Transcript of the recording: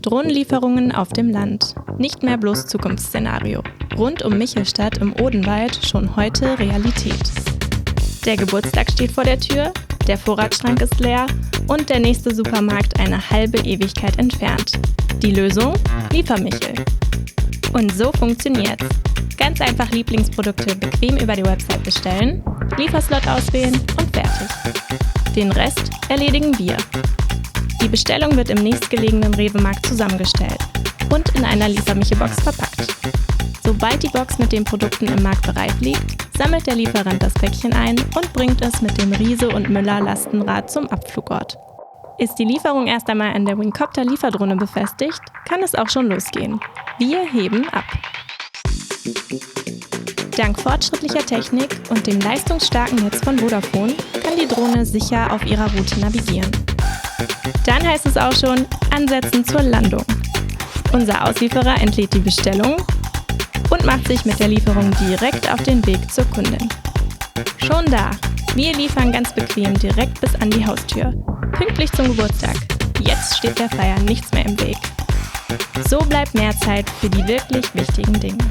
Drohnenlieferungen auf dem Land. Nicht mehr bloß Zukunftsszenario. Rund um Michelstadt im Odenwald schon heute Realität. Der Geburtstag steht vor der Tür, der Vorratsschrank ist leer und der nächste Supermarkt eine halbe Ewigkeit entfernt. Die Lösung? Liefermichel. Und so funktioniert's. Ganz einfach Lieblingsprodukte bequem über die Website bestellen, Lieferslot auswählen und fertig. Den Rest erledigen wir. Die Bestellung wird im nächstgelegenen Rewe-Markt zusammengestellt und in einer Liefermichel-Box verpackt. Sobald die Box mit den Produkten im Markt bereit liegt, sammelt der Lieferant das Päckchen ein und bringt es mit dem Riese und Müller Lastenrad zum Abflugort. Ist die Lieferung erst einmal an der Wingcopter-Lieferdrohne befestigt, kann es auch schon losgehen. Wir heben ab. Dank fortschrittlicher Technik und dem leistungsstarken Netz von Vodafone kann die Drohne sicher auf ihrer Route navigieren. Dann heißt es auch schon, ansetzen zur Landung. Unser Auslieferer entlädt die Bestellung und macht sich mit der Lieferung direkt auf den Weg zur Kundin. Schon da, wir liefern ganz bequem direkt bis an die Haustür. Pünktlich zum Geburtstag. Jetzt steht der Feier nichts mehr im Weg. So bleibt mehr Zeit für die wirklich wichtigen Dinge.